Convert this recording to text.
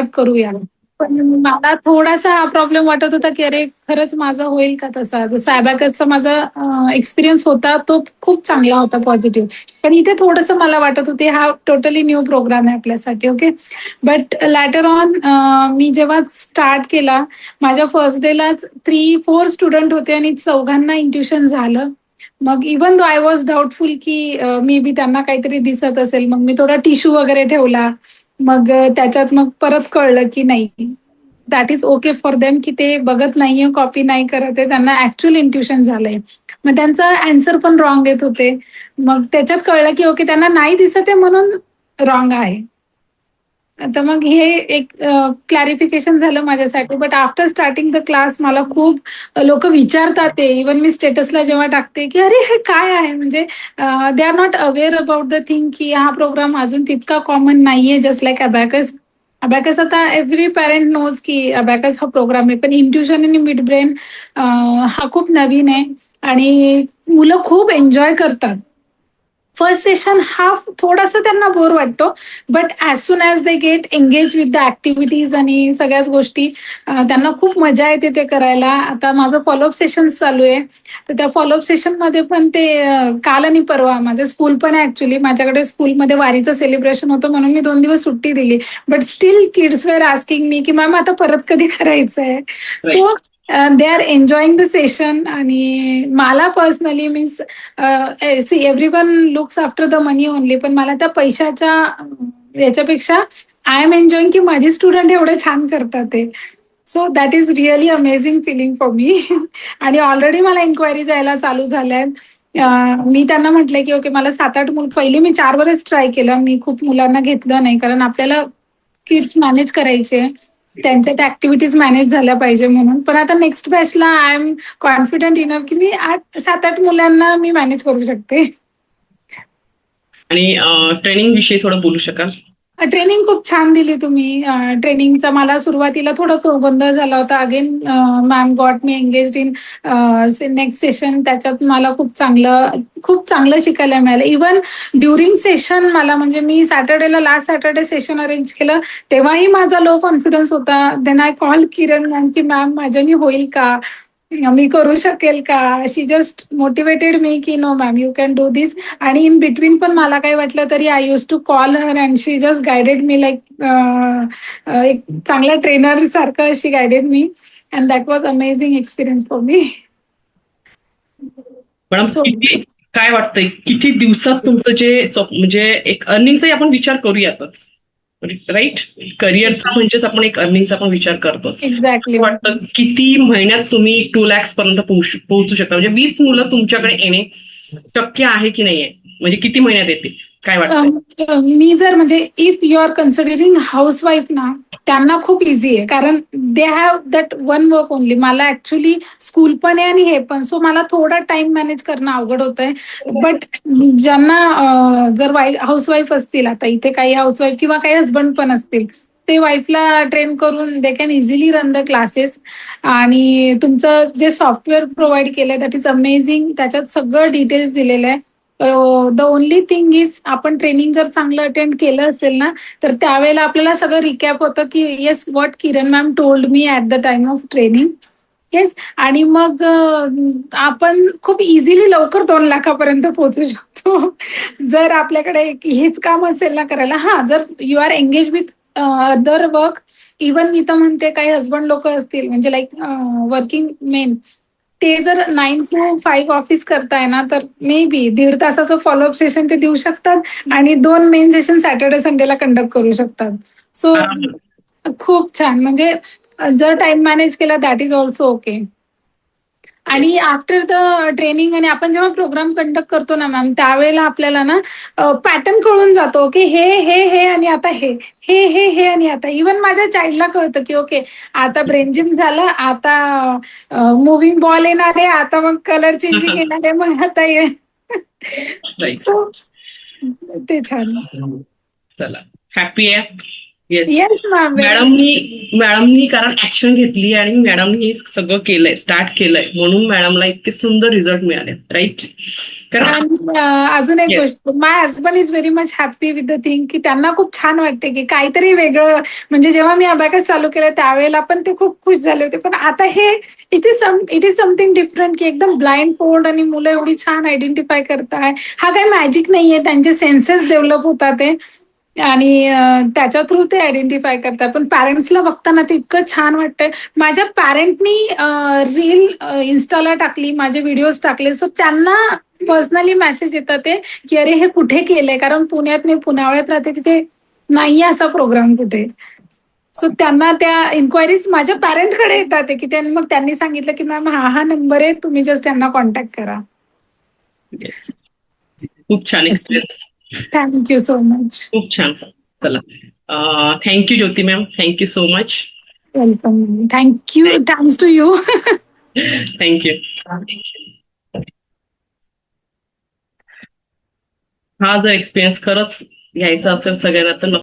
Start करूया. पण मला थोडासा हा प्रॉब्लेम वाटत होता की अरे खरंच माझं होईल का तसा. जसं अबॅकसचा माझा एक्सपिरियन्स होता तो खूप चांगला होता, पॉझिटिव्ह. पण इथे थोडंसं मला वाटत होते हा टोटली न्यू प्रोग्राम आहे आपल्यासाठी. ओके, बट लॅटर ऑन मी जेव्हा स्टार्ट केला, माझ्या फर्स्ट डेलाच 3-4 स्टुडंट होते आणि चौघांना इंट्युशन झालं. मग even though I was doubtful की मे बी त्यांना काहीतरी दिसत असेल, मग मी थोडा टिश्यू वगैरे ठेवला. मग त्याच्यात मग परत कळलं की नाही, that is okay for them, की ते बघत नाहीये, कॉपी नाही करत आहे, त्यांना ऍक्च्युअल इंट्युशन झालंय. मग त्यांचा आन्सर पण रॉंग येत होते. मग त्याच्यात कळलं की ओके त्यांना नाही दिसत आहे म्हणून रॉंग आहे. तर मग हे एक क्लॅरिफिकेशन झालं माझ्यासाठी. But after starting the class मला खूप लोक विचारतात, ते इवन मी स्टेटसला जेव्हा टाकते की अरे हे काय आहे, म्हणजे they are not aware about the thing की हा प्रोग्राम अजून तितका कॉमन नाहीये जस्ट लाईक अबॅकस. अबॅकस आता एव्हरी पॅरेंट नोज की अबॅकस हा प्रोग्राम आहे, पण इंट्युशन आणि मिड ब्रेन हा खूप नवीन आहे आणि मुलं खूप एन्जॉय करतात. फर्स्ट सेशन हा थोडासा त्यांना बोर वाटतो, but as soon as they get engage with the activities आणि सगळ्याच गोष्टी, त्यांना खूप मजा येते ते करायला. आता माझं फॉलोअप सेशन चालू आहे, तर त्या फॉलोअप सेशन मध्ये पण ते काल आणि परवा माझं स्कूल पण आहे. ऍक्च्युली माझ्याकडे स्कूलमध्ये वारीचं सेलिब्रेशन होतं म्हणून मी 2 दिवस सुट्टी दिली, but still kids were asking me की मॅम आता परत कधी करायचं आहे. So they are enjoying the session. आणि मला personally means see everyone looks after the money only, पण मला त्या पैशाच्या याच्यापेक्षा आय एम एन्जॉईंग की माझी स्टुडंट एवढे छान करतात ते. So that is really amazing feeling for me. आणि ऑलरेडी मला इन्क्वायरीज यायला चालू झाल्या आहेत. मी त्यांना म्हटलंय की ओके मला 7-8 मुलं, पहिली मी 4 वरच ट्राय केलं, मी खूप मुलांना घेतलं नाही, कारण आपल्याला किड्स मॅनेज करायचे, त्यांच्या त्या ऍक्टिव्हिटीज मॅनेज झाल्या पाहिजे म्हणून. पण आता नेक्स्ट बॅचला आय एम कॉन्फिडंट इनफ की मी 7-8 मुलांना मी मॅनेज करू शकते. आणि ट्रेनिंग विषयी थोडं बोलू शकाल? ट्रेनिंग खूप छान दिली तुम्ही. ट्रेनिंगचा मला सुरुवातीला थोडं गोंधळ झाला होता. Again ma'am got me engaged in next session. त्याच्यात मला खूप चांगलं शिकायला मिळालं. इवन ड्युरिंग सेशन मला, म्हणजे मी सॅटर्डेला लास्ट सॅटर्डे सेशन अरेंज केलं तेव्हाही माझा लो कॉन्फिडन्स होता. Then I call Kiran ma'am की मॅम माझ्यानी होईल का, मी करू शकेल का. शी जस्ट मोटिवेटेड मी की no ma'am you can do this. आणि इन बिटवीन पण मला काही वाटलं तरी I used to call her and she just guided me like एक चांगल्या ट्रेनर सारखं she guided me. And that was amazing experience for me. Madam so काय वाटतंय किती दिवसात तुमचं जे म्हणजे एक अर्निंगचाही आपण विचार करूयातच, राईट? करिअरचा म्हणजेच आपण एक अर्निंगचा पण विचार करतोच. एक्झॅक्टली. वाटतं किती महिन्यात तुम्ही 2 lakhs पर्यंत पोहोचू शकता, म्हणजे 20 मुलं तुमच्याकडे येणे शक्य आहे की नाहीये, म्हणजे किती महिन्यात येते काय वाटतं? मी जर म्हणजे if you are considering housewife ना, त्यांना खूप इझी आहे, कारण they have that one work only. मला ऍक्च्युली स्कूल पण आहे आणि हे पण, सो मला थोडा टाइम मॅनेज करणं अवघड होत आहे. बट ज्यांना जर हाऊसवाईफ असतील, आता इथे काही हाऊसवाईफ किंवा काही हसबंड पण असतील, ते वाईफला ट्रेन करून they can easily run the classes. आणि तुमचं जे सॉफ्टवेअर प्रोव्हाइड केलंय दॅट इज अमेझिंग. त्याच्यात सगळं डिटेल्स दिलेलं आहे. द ओनली थिंग इज आपण ट्रेनिंग जर चांगलं अटेंड केलं असेल ना, तर त्यावेळेला आपल्याला सगळं रिकॅप होतं की yes what Kiran ma'am told me at the time of training. Yes. आणि मग आपण खूप इझिली लवकर 2 लाखापर्यंत पोहोचू शकतो. जर आपल्याकडे हेच काम असेल ना करायला. हा, जर you are engage with other work, even मी तर म्हणते काही हसबंड लोक असतील म्हणजे लाईक वर्किंग मेन, ते जर 9 to 5 ऑफिस करताय ना, तर मे बी 1.5 तासाचं फॉलोअप सेशन ते देऊ शकतात आणि 2 मेन सेशन सॅटर्डे संडेला कंडक्ट करू शकतात. सो खूप छान, म्हणजे जर टाइम मॅनेज केला दॅट इज ऑल्सो ओके. आणि आफ्टर द ट्रेनिंग आणि आपण जेव्हा प्रोग्राम कंडक्ट करतो ना मॅम, त्यावेळेला आपल्याला ना पॅटर्न कळून जातो की हे हे हे आणि आता हे हे हे हे आणि आता. इवन माझ्या चाइल्डला कळतं की ओके आता ब्रेन जिम झालं, आता मुव्हिंग बॉल येणार आहे, आता मग कलर चेंजिंग येणार आहे, मग आता ये. राईट. सो ते छान. चला, हॅपी आहे. येस. Yes ma'am. मॅडमनी कारण ऍक्शन घेतली आणि मॅडमनी हे सगळं केलंय, स्टार्ट केलंय, म्हणून मॅडमला इतके सुंदर रिझल्ट मिळाले, राईट? कारण आणि अजून एक येस. गोष्ट, my husband is very much happy with the thing, की त्यांना खूप छान वाटते की काहीतरी वेगळं. म्हणजे जेव्हा मी अबॅकस चालू केलं त्यावेळेला पण ते खूप खुश झाले होते, पण आता हे इट इज समथिंग डिफरंट, की एकदम ब्लाइंड पोर्ड आणि मुलं एवढी छान आयडेंटिफाय करताय. हा काही मॅजिक नाहीये, त्यांचे सेन्सेस डेव्हलप होतात ते, आणि त्याच्या थ्रू ते आयडेंटिफाय करतात. पण पॅरेंट्सला बघताना ते इतकं छान वाटतंय. माझ्या पॅरेंटनी रील इन्स्टाला टाकली, माझे व्हिडिओज टाकले, सो त्यांना पर्सनली मेसेज येतात ते, की अरे हे कुठे केलंय, कारण पुण्यात, मी पुण्यावळ्यात राहते, तिथे नाहीये असा प्रोग्राम कुठे. सो त्यांना त्या इन्क्वायरीज माझ्या पॅरेंटकडे येतात ते, की मग त्यांनी सांगितलं की मॅम हा नंबर आहे, तुम्ही जस्ट त्यांना कॉन्टॅक्ट करा. येस. खूप छान एक्सपिरियन्स. Thank you so much. खूप छान. चला, thank you Jyoti ma'am, thank you so much. Welcome. Thank you. Thanks to you. Thank you. हा जर एक्सपिरियन्स खरंच घ्यायचा असेल सगळ्यांना तर